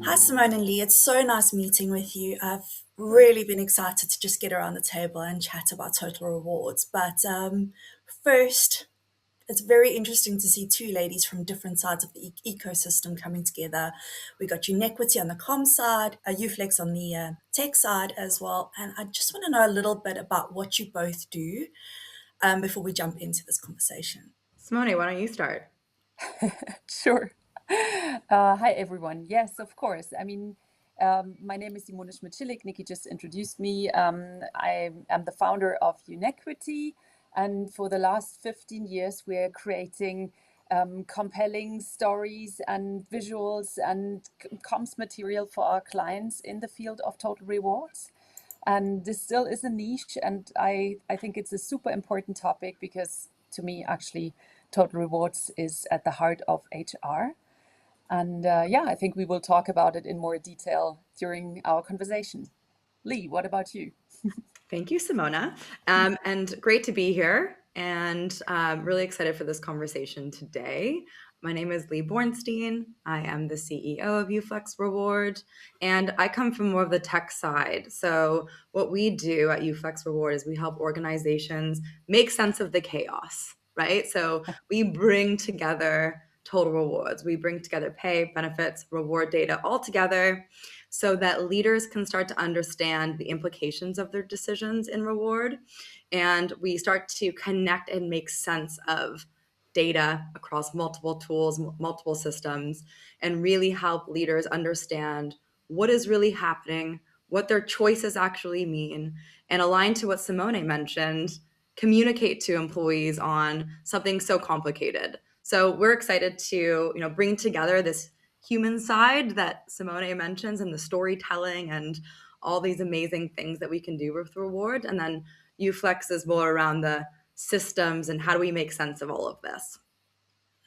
Hi, Simone and Lee. It's so nice meeting with you. I've really been excited to just get around the table and chat about total rewards. But first, it's very interesting to see two ladies from different sides of the ecosystem coming together. We got Unequity on the com side, uFlex on the tech side as well. And I just want to know a little bit about what you both do before we jump into this conversation. Simone, why don't you start? Sure. Hi, everyone. Yes, of course. My name is Simone Schmidt-Schillig. Nikki just introduced me. I am the founder of Unequity. And for the last 15 years, we're creating compelling stories and visuals and comms material for our clients in the field of total rewards. And this still is a niche. And I think it's a super important topic because to me, actually, total rewards is at the heart of HR. And yeah, I think we will talk about it in more detail during our conversation. Lee, what about you? Thank you, Simona. And great to be here. And really excited for this conversation today. My name is Lee Bornstein. I am the CEO of uFlexReward, and I come from more of the tech side. So what we do at uFlexReward is we help organizations make sense of the chaos, right? So we bring together total rewards. We bring together pay, benefits, reward data all together so that leaders can start to understand the implications of their decisions in reward. And we start to connect and make sense of data across multiple tools, multiple systems, and really help leaders understand what is really happening, what their choices actually mean, and align to what Simone mentioned, communicate to employees on something so complicated. So we're excited to, bring together this human side that Simone mentions and the storytelling and all these amazing things that we can do with reward. And then uFlex is more around the systems and how do we make sense of all of this.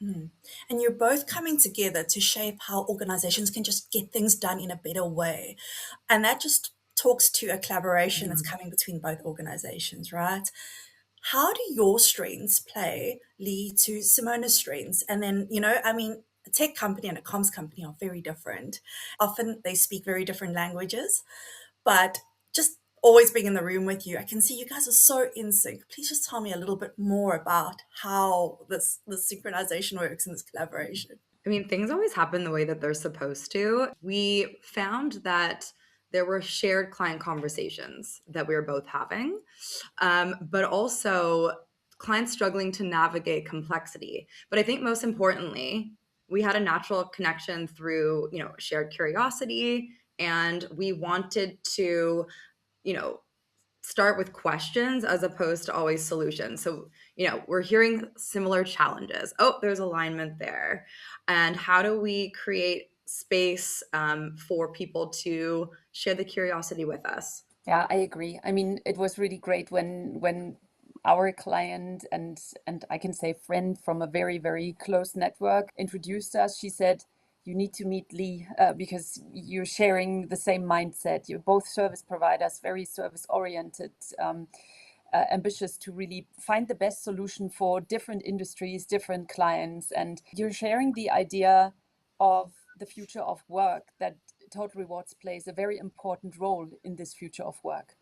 And you're both coming together to shape how organizations can just get things done in a better way. And that just talks to a collaboration that's coming between both organizations, right? How do your strengths play lead to Simona's strengths? And then, a tech company and a comms company are very different. Often they speak very different languages, but just always being in the room with you, I can see you guys are so in sync. Please just tell me a little bit more about how this synchronization works and this collaboration. I mean, things always happen the way that they're supposed to. We found that there were shared client conversations that we were both having, but also clients struggling to navigate complexity. But I think most importantly, we had a natural connection through, shared curiosity, and we wanted to, you know, start with questions as opposed to always solutions. So, we're hearing similar challenges. Oh, there's alignment there. And how do we create space for people to share the curiosity with us? Yeah, I agree. I mean, it was really great when our client and I can say friend from a very, very close network introduced us. She said, you need to meet Lee because you're sharing the same mindset. You're both service providers, very service oriented, ambitious to really find the best solution for different industries, different clients. And you're sharing the idea of the future of work, that Total Rewards plays a very important role in this future of work.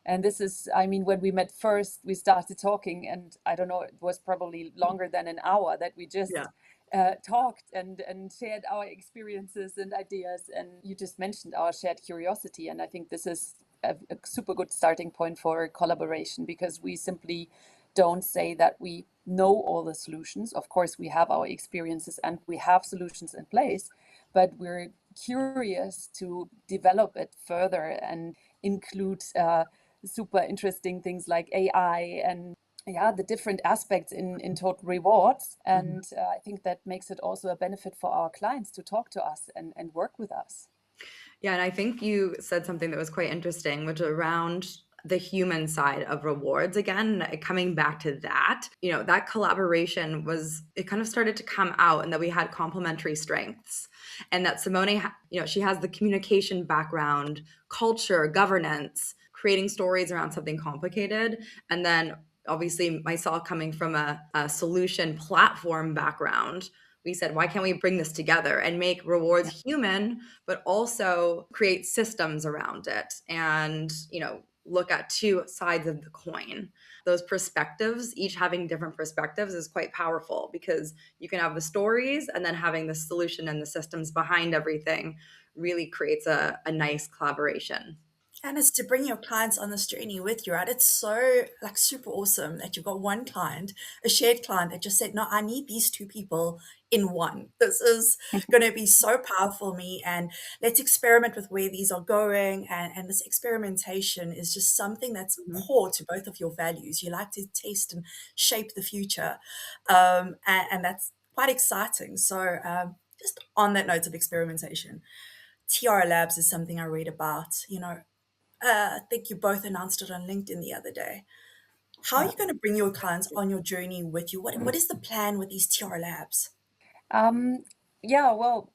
And this is, I mean, when we met first, we started talking, and I don't know, it was probably longer than an hour that we Yeah. just talked and shared our experiences and ideas. And you just mentioned our shared curiosity. And I think this is a super good starting point for collaboration because we simply don't say that we know all the solutions. Of course, we have our experiences and we have solutions in place, but we're curious to develop it further and include super interesting things like AI and yeah, the different aspects in total rewards. And I think that makes it also a benefit for our clients to talk to us and work with us. Yeah, and I think you said something that was quite interesting, which is around the human side of rewards again, coming back to that, that collaboration it kind of started to come out and that we had complementary strengths and that Simone, she has the communication background, culture, governance, creating stories around something complicated. And then obviously myself coming from a solution platform background, we said, why can't we bring this together and make rewards human, but also create systems around it and, look at two sides of the coin. Those perspectives, each having different perspectives, is quite powerful because you can have the stories and then having the solution and the systems behind everything really creates a nice collaboration. And it's to bring your clients on this journey with you, right? It's so like super awesome that you've got one client, a shared client that just said, no, I need these two people in one. This is going to be so powerful for me. And let's experiment with where these are going. And this experimentation is just something that's Mhm. core to both of your values. You like to test and shape the future. And that's quite exciting. So just on that note of experimentation, Tiara Labs is something I read about. I think you both announced it on LinkedIn the other day. How are Yeah. you going to bring your clients on your journey with you? What is the plan with these TR labs? Um, yeah, well,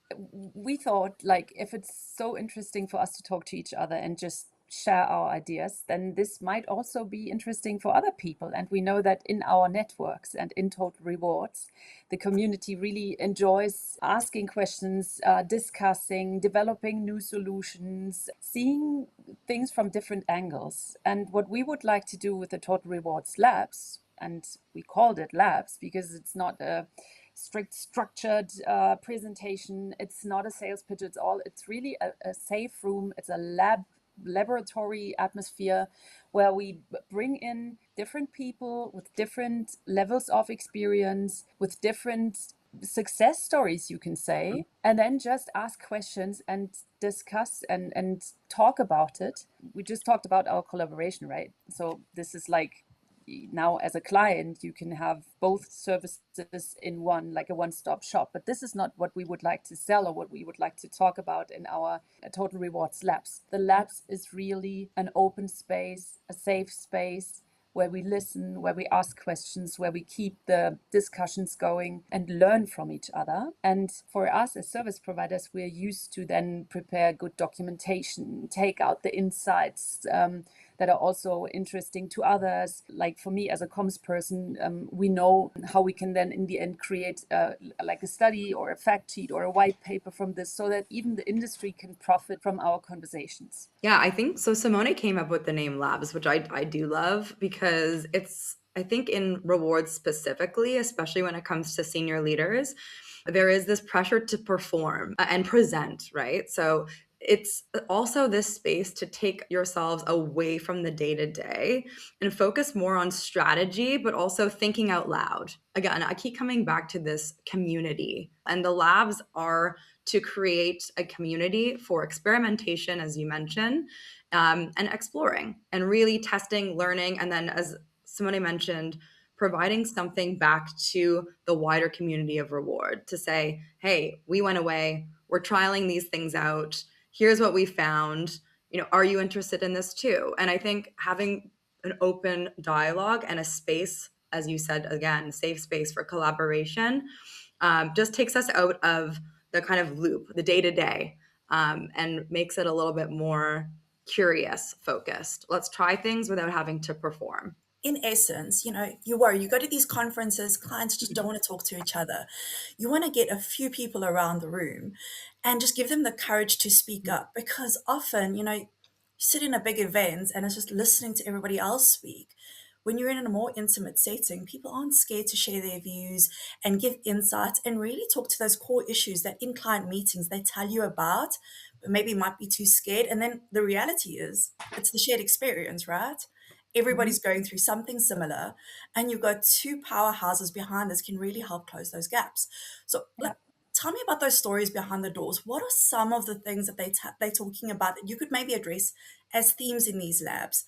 we thought like if it's so interesting for us to talk to each other and just share our ideas, then this might also be interesting for other people. And we know that in our networks and in Total Rewards, the community really enjoys asking questions, discussing, developing new solutions, seeing things from different angles. And what we would like to do with the Total Rewards Labs, and we called it labs because it's not a strict structured presentation. It's not a sales pitch. It's really a safe room. It's a laboratory atmosphere where we bring in different people with different levels of experience, with different success stories, you can say, and then just ask questions and discuss and talk about it. We just talked about our collaboration, right? So this is like, now as a client you can have both services in one, like a one-stop shop, but this is not what we would like to sell or what we would like to talk about in our Total Rewards labs. The labs is really an open space, a safe space where we listen, where we ask questions, where we keep the discussions going and learn from each other. And for us as service providers, we're used to then prepare good documentation, take out the insights that are also interesting to others. Like for me as a comms person, we know how we can then in the end create like a study or a fact sheet or a white paper from this so that even the industry can profit from our conversations. Yeah, I think so. Simone came up with the name Labs, which I do love because I think in rewards specifically, especially when it comes to senior leaders, there is this pressure to perform and present, right? So it's also this space to take yourselves away from the day to day and focus more on strategy, but also thinking out loud. Again, I keep coming back to this community, and the labs are to create a community for experimentation, as you mentioned, and exploring and really testing, learning, and then, as Simone mentioned, providing something back to the wider community of reward to say, hey, we went away, we're trialing these things out, here's what we found, are you interested in this too? And I think having an open dialogue and a space, as you said, again, safe space for collaboration, just takes us out of the kind of loop, the day to day, and makes it a little bit more curious focused. Let's try things without having to perform. In essence, you go to these conferences, clients just don't want to talk to each other. You want to get a few people around the room and just give them the courage to speak up, because often, you sit in a big event and it's just listening to everybody else speak. When you're in a more intimate setting, people aren't scared to share their views and give insights and really talk to those core issues that in client meetings they tell you about, but maybe might be too scared. And then the reality is it's the shared experience, right? Mhm. Everybody's going through something similar, and you've got two powerhouses behind this can really help close those gaps. So Yeah. tell me about those stories behind the doors. What are some of the things that they're talking about that you could maybe address as themes in these labs?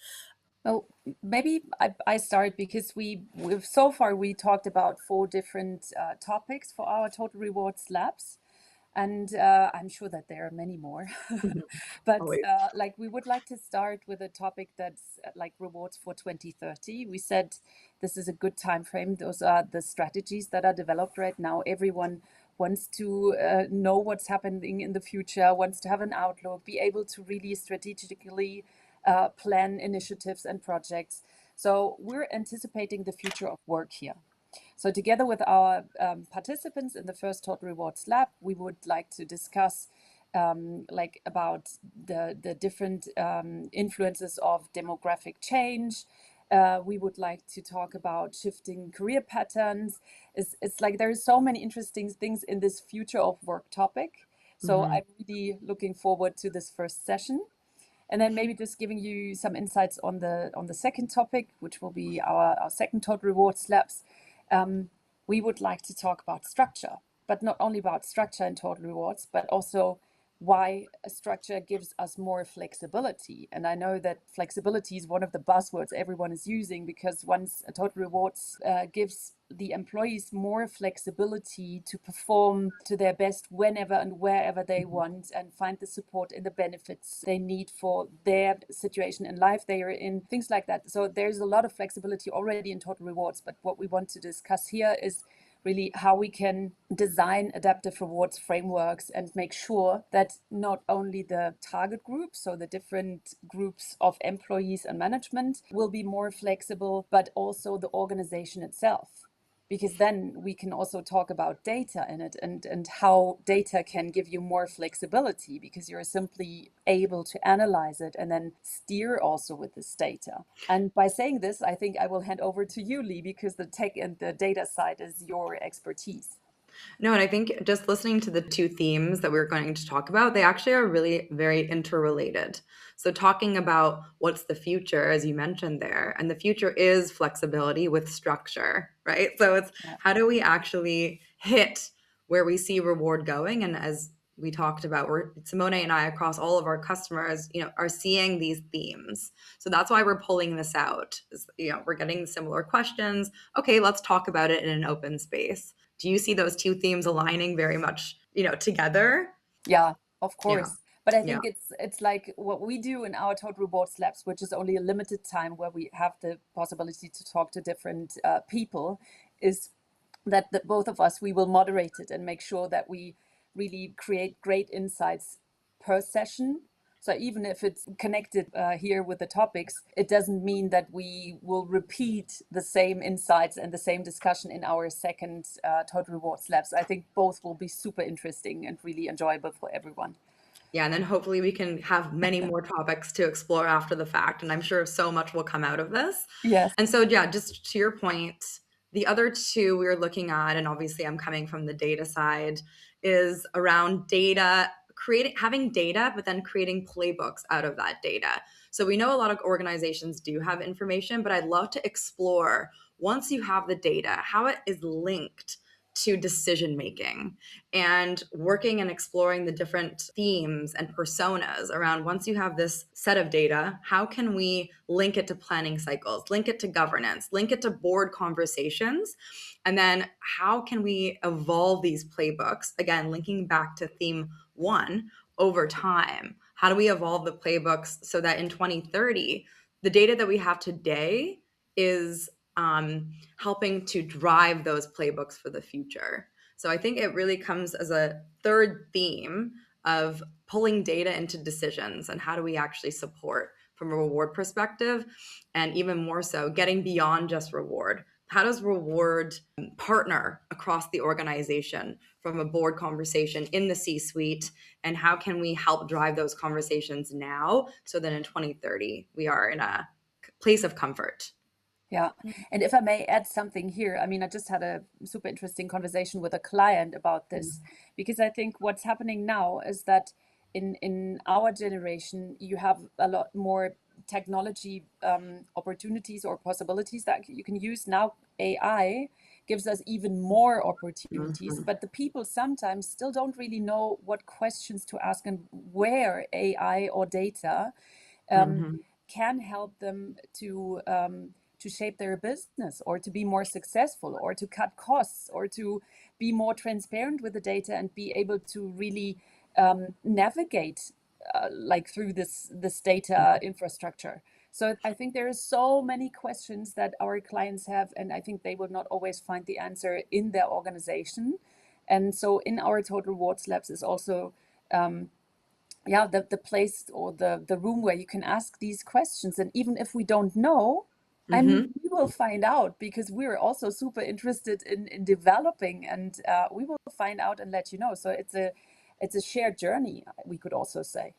Well, maybe I start because we've so far we talked about four different topics for our Total Rewards labs, and I'm sure that there are many more. But Always. like we would like to start with a topic that's like rewards for 2030. We said this is a good time frame. Those are the strategies that are developed right now. Everyone wants to know what's happening in the future, wants to have an outlook, be able to really strategically plan initiatives and projects. So we're anticipating the future of work here. So together with our participants in the first Total Rewards Lab, we would like to discuss like about the different influences of demographic change. We would like to talk about shifting career patterns. It's like there's so many interesting things in this future of work topic. So I'm really looking forward to this first session. And then maybe just giving you some insights on the second topic, which will be our second Total Rewards Labs. We would like to talk about structure, but not only about structure and Total Rewards, but also why a structure gives us more flexibility. And I know that flexibility is one of the buzzwords everyone is using, because once a Total Rewards gives the employees more flexibility to perform to their best whenever and wherever they want, and find the support and the benefits they need for their situation in life they are in, things like that. So there's a lot of flexibility already in Total Rewards, but what we want to discuss here is really how we can design adaptive rewards frameworks and make sure that not only the target group, so the different groups of employees and management, will be more flexible, but also the organization itself. Because then we can also talk about data in it, and how data can give you more flexibility, because you're simply able to analyze it and then steer also with this data. And by saying this, I think I will hand over to you, Lee, because the tech and the data side is your expertise. No, and I think just listening to the two themes that we're going to talk about, they actually are really very interrelated. So talking about what's the future, as you mentioned there, and the future is flexibility with structure, right? So it's how do we actually hit where we see reward going? And as we talked about, Simone and I across all of our customers, are seeing these themes. So that's why we're pulling this out. We're getting similar questions. Okay, let's talk about it in an open space. Do you see those two themes aligning very much, together? Yeah, of course. Yeah. But I think it's like what we do in our Total Rewards Labs, which is only a limited time where we have the possibility to talk to different people, is that both of us, we will moderate it and make sure that we really create great insights per session. So even if it's connected here with the topics, it doesn't mean that we will repeat the same insights and the same discussion in our second Total Rewards Labs. I think both will be super interesting and really enjoyable for everyone. Yeah, and then hopefully we can have many more topics to explore after the fact, and I'm sure so much will come out of this. Yes. And so, yeah, just to your point, the other two we were looking at, and obviously I'm coming from the data side, is around data, having data, but then creating playbooks out of that data. So we know a lot of organizations do have information, but I'd love to explore, once you have the data, how it is linked to decision making, and working and exploring the different themes and personas around, once you have this set of data, how can we link it to planning cycles, link it to governance, link it to board conversations, and then how can we evolve these playbooks, again linking back to theme one, over time. How do we evolve the playbooks so that in 2030 the data that we have today is helping to drive those playbooks for the future? So I think it really comes as a third theme of pulling data into decisions, and how do we actually support from a reward perspective, and even more so getting beyond just reward. How does reward partner across the organization from a board conversation in the C-suite, and how can we help drive those conversations now so that in 2030 we are in a place of comfort? Yeah. And if I may add something here, I mean, I just had a super interesting conversation with a client about this, because I think what's happening now is that in our generation, you have a lot more technology opportunities or possibilities that you can use. Now AI gives us even more opportunities, but the people sometimes still don't really know what questions to ask and where AI or data can help them to shape their business, or to be more successful, or to cut costs, or to be more transparent with the data and be able to really navigate like through this data infrastructure. So I think there are so many questions that our clients have, and I think they will not always find the answer in their organization. And so in our Total Rewards Labs is also the place or the room where you can ask these questions. And even if we don't know, I Mm-hmm. mean, we will find out because we're also super interested in developing, and we will find out and let you know. So it's a shared journey, we could also say.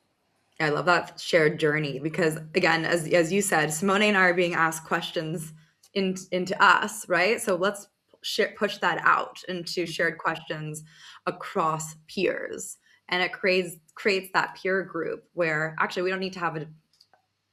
I love that shared journey because, again, as you said, Simone and I are being asked questions into us, right? So let's push that out into shared questions across peers, and it creates that peer group where actually we don't need to have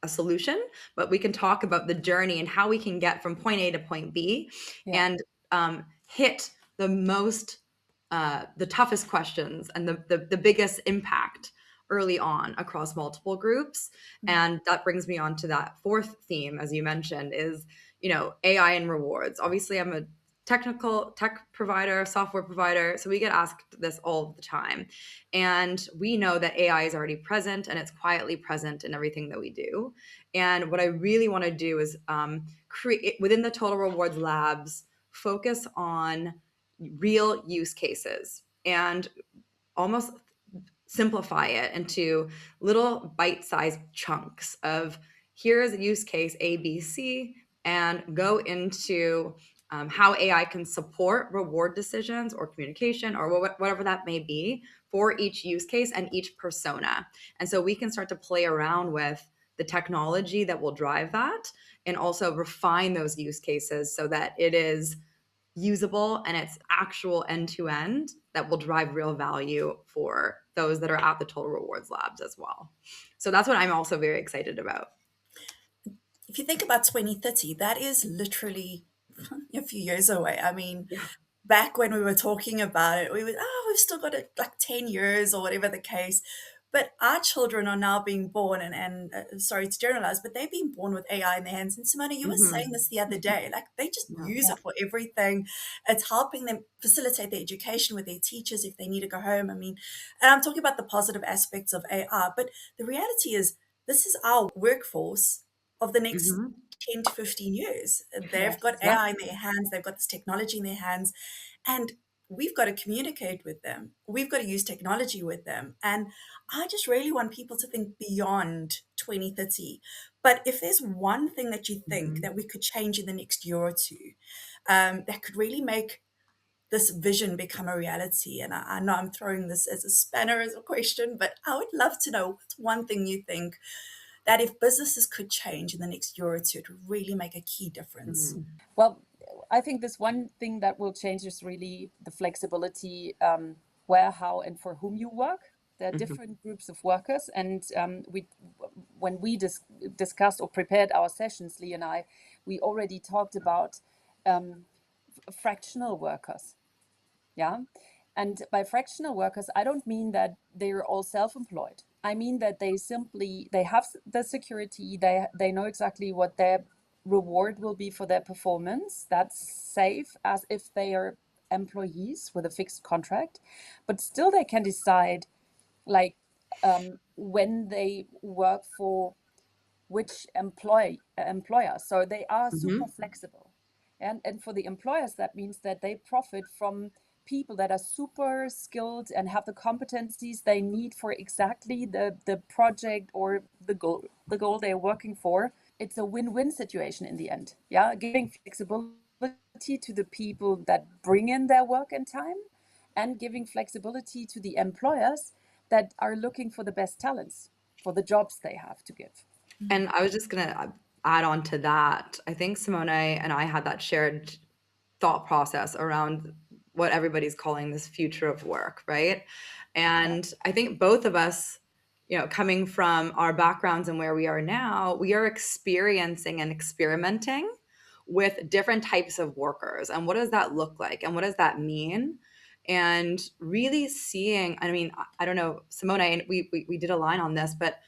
a solution, but we can talk about the journey and how we can get from point A to point B, Yeah. and hit the toughest questions and the biggest impact early on across multiple groups. And that brings me on to that fourth theme, as you mentioned, is, AI and rewards. Obviously, I'm a tech provider, software provider, so we get asked this all the time. And we know that AI is already present, and it's quietly present in everything that we do. And what I really want to do is create within the Total Rewards Labs, focus on real use cases and almost simplify it into little bite-sized chunks of, here's a use case ABC, and go into how AI can support reward decisions or communication or whatever that may be for each use case and each persona. And so we can start to play around with the technology that will drive that, and also refine those use cases so that it is usable and it's actual end-to-end that will drive real value for those that are at the Total Rewards Labs as well. So that's what I'm also very excited about. If you think about 2030, that is literally a few years away. I mean, Yeah. back when we were talking about it, we were, we've still got like 10 years or whatever the case. But our children are now being born, and sorry to generalize, but they've been born with AI in their hands. And Simona, you were saying this the other day, like they just Yeah. use it for everything. It's helping them facilitate their education with their teachers if they need to go home. I mean, and I'm talking about the positive aspects of AI, but the reality is this is our workforce of the next Mm-hmm. 10 to 15 years. They've got Yes. AI in their hands, they've got this technology in their hands, and we've got to communicate with them. We've got to use technology with them. And I just really want people to think beyond 2030. But if there's one thing that you think Mm-hmm. that we could change in the next year or two, that could really make this vision become a reality. And I know I'm throwing this as a spanner, as a question, but I would love to know what's one thing you think that if businesses could change in the next year or two, it would really make a key difference. Mm-hmm. Well, I think this one thing that will change is really the flexibility, where, how, and for whom you work. There are different groups of workers, and when we discussed or prepared our sessions, Lee and I, we already talked about fractional workers. Yeah. And by fractional workers, I don't mean that they're all self-employed. I mean that they have the security, they know exactly what their reward will be for their performance. That's safe as if they are employees with a fixed contract, but still they can decide like when they work for which employer. So they are super Mm-hmm. flexible. And for the employers, that means that they profit from people that are super skilled and have the competencies they need for exactly the project or the goal they're working for. It's a win-win situation in the end. Yeah, giving flexibility to the people that bring in their work and time, and giving flexibility to the employers that are looking for the best talents for the jobs they have to give. And I was just going to add on to that. I think Simone and I had that shared thought process around what everybody's calling this future of work, right? And I think both of us, coming from our backgrounds and where we are now, we are experiencing and experimenting with different types of workers. And what does that look like? And what does that mean? And really seeing, I mean, I don't know, Simone, and we did a line on this, but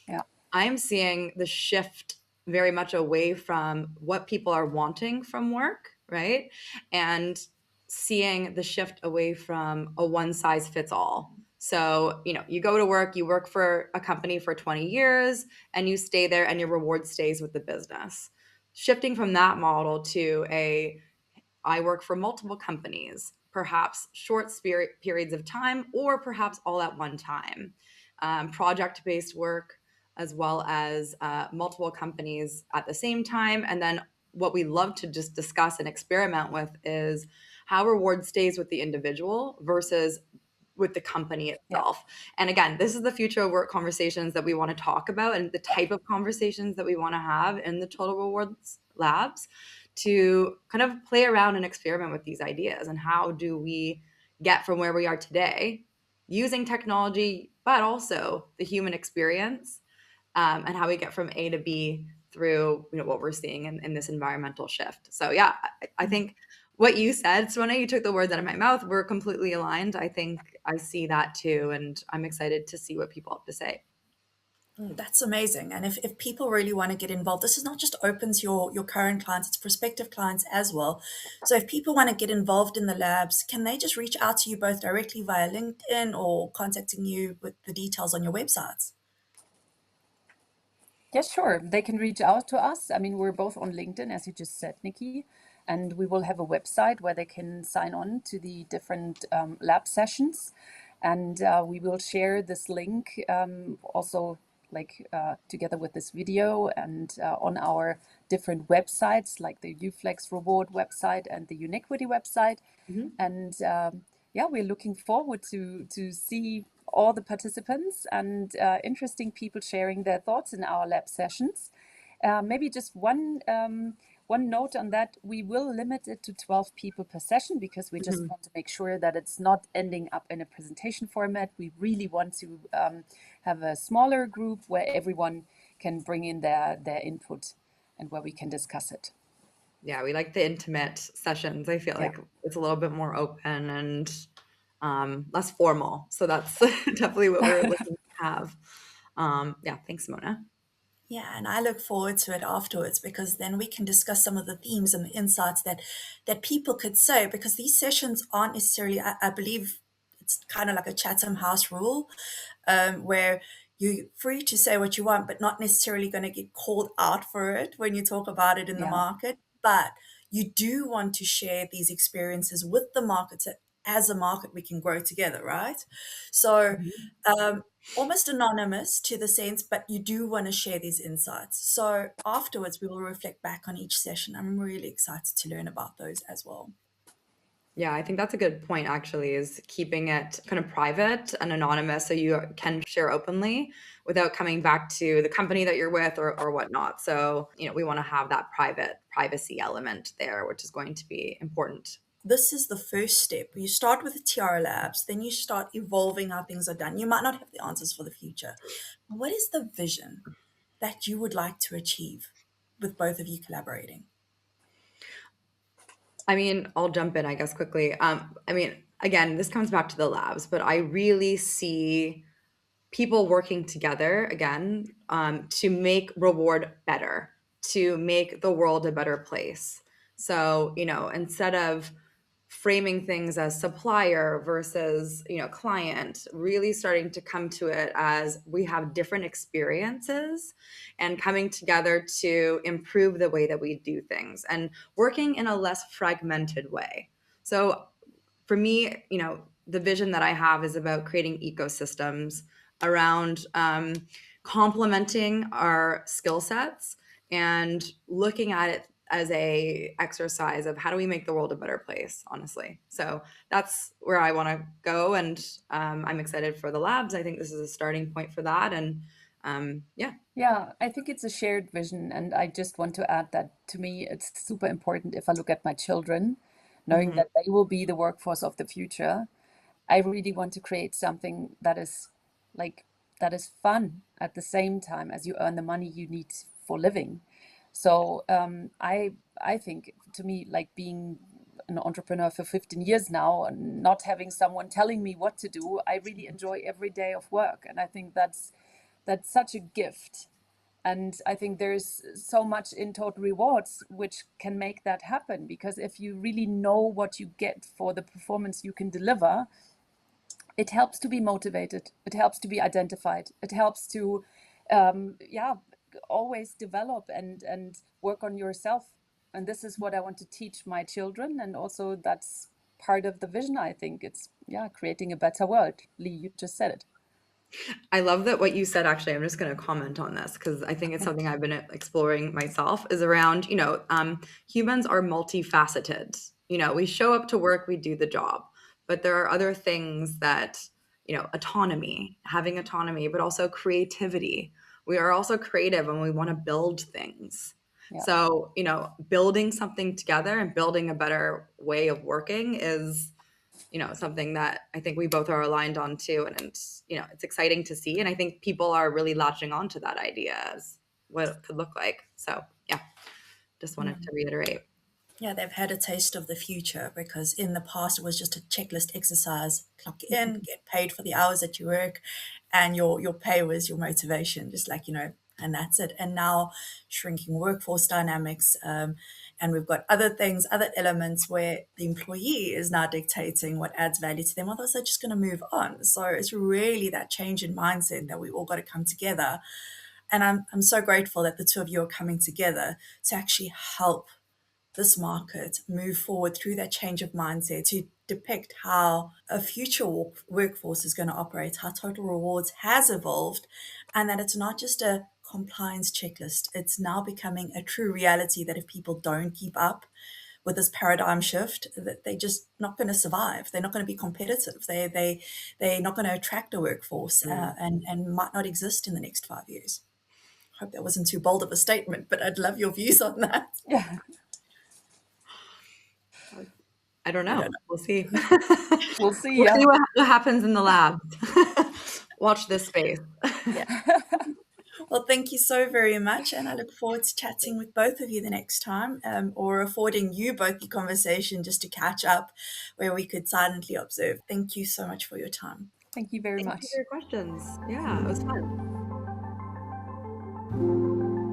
Yeah. I'm seeing the shift very much away from what people are wanting from work, right? And seeing the shift away from a one size fits all. So, you go to work, you work for a company for 20 years, and you stay there and your reward stays with the business. Shifting from that model to I work for multiple companies, perhaps short periods of time, or perhaps all at one time. Project-based work, as well as multiple companies at the same time, and then what we love to just discuss and experiment with is how reward stays with the individual versus with the company Yeah. itself. And again, this is the future of work conversations that we want to talk about, and the type of conversations that we want to have in the Total Rewards Labs, to kind of play around and experiment with these ideas. And how do we get from where we are today using technology, but also the human experience, and how we get from A to B through what we're seeing in this environmental shift. So yeah, I think what you said, Simona, you took the words out of my mouth. We're completely aligned. I think I see that too, and I'm excited to see what people have to say. That's amazing. And if people really want to get involved, this is not just open to your current clients, it's prospective clients as well. So if people want to get involved in the labs, can they just reach out to you both directly via LinkedIn or contacting you with the details on your websites? Yes, sure. They can reach out to us. I mean, we're both on LinkedIn, as you just said, Nikki, and we will have a website where they can sign on to the different lab sessions. And we will share this link also together with this video and on our different websites, like the uFlexReward website and the Unequity website. Mm-hmm. And yeah, we're looking forward to see all the participants and interesting people sharing their thoughts in our lab sessions. Maybe just one note on that: we will limit it to 12 people per session because we just want to make sure that it's not ending up in a presentation format. We really want to have a smaller group where everyone can bring in their input and where we can discuss it. Yeah, we like the intimate sessions. I feel Yeah. like it's a little bit more open and less formal. So that's definitely what we're looking to have. Yeah, thanks, Simona. Yeah, and I look forward to it afterwards because then we can discuss some of the themes and the insights that people could say, because these sessions aren't necessarily, I believe it's kind of like a Chatham House rule, where you're free to say what you want, but not necessarily going to get called out for it when you talk about it in the Yeah. market. But you do want to share these experiences with the market, so as a market we can grow together, right? So almost anonymous to the sense, but you do want to share these insights. So afterwards, we will reflect back on each session. I'm really excited to learn about those as well. Yeah, I think that's a good point, actually, is keeping it kind of private and anonymous so you can share openly without coming back to the company that you're with or whatnot. So, we want to have that privacy element there, which is going to be important. This is the first step. You start with the TR labs, then you start evolving how things are done. You might not have the answers for the future. What is the vision that you would like to achieve with both of you collaborating? I mean, I'll jump in, I guess, quickly. Again, this comes back to the labs, but I really see people working together again, to make reward better, to make the world a better place. So, instead of framing things as supplier versus, client, really starting to come to it as we have different experiences and coming together to improve the way that we do things and working in a less fragmented way. So for me, the vision that I have is about creating ecosystems around complementing our skill sets and looking at it as a exercise of how do we make the world a better place, honestly. So that's where I want to go, and I'm excited for the labs. I think this is a starting point for that, and yeah. Yeah, I think it's a shared vision. And I just want to add that to me, it's super important if I look at my children, knowing Mhm. that they will be the workforce of the future. I really want to create something like that is fun at the same time as you earn the money you need for living. So I think to me, like being an entrepreneur for 15 years now and not having someone telling me what to do, I really enjoy every day of work. And I think that's such a gift. And I think there's so much in Total Rewards which can make that happen, because if you really know what you get for the performance you can deliver, it helps to be motivated, it helps to be identified, it helps to yeah, always develop and work on yourself. And this is what I want to teach my children, and also that's part of the vision. I think it's, yeah, creating a better world. Lee, you just said it. I love that what you said. Actually, I'm just going to comment on this because I think it's something I've been exploring myself is around, humans are multifaceted. We show up to work, we do the job, but there are other things that, autonomy, having autonomy, but also creativity. We are also creative and we want to build things. Yeah. So, building something together and building a better way of working is something that I think we both are aligned on too. And it's exciting to see. And I think people are really latching on to that idea as what it could look like. So yeah, just wanted to reiterate. Yeah, they've had a taste of the future because in the past it was just a checklist exercise. Clock in, get paid for the hours that you work, and your pay was your motivation, just like, and that's it. And now shrinking workforce dynamics, and we've got other things, other elements where the employee is now dictating what adds value to them, others are just going to move on. So it's really that change in mindset that we all got to come together. And I'm so grateful that the two of you are coming together to actually help this market move forward through that change of mindset to depict how a future workforce is going to operate, how total rewards has evolved, and that it's not just a compliance checklist. It's now becoming a true reality that if people don't keep up with this paradigm shift, that they're just not going to survive. They're not going to be competitive. They're not going to attract a workforce, and might not exist in the next 5 years. I hope that wasn't too bold of a statement, but I'd love your views on that. Yeah. I don't I know. don't know. We'll see. We'll see. We'll Yeah. see what happens in the lab. Watch this space. Yeah. Well, thank you so very much, and I look forward to chatting with both of you the next time, or affording you both the conversation just to catch up, where we could silently observe. Thank you so much for your time. Thank you very Thank you much. for your questions. Yeah, it was fun.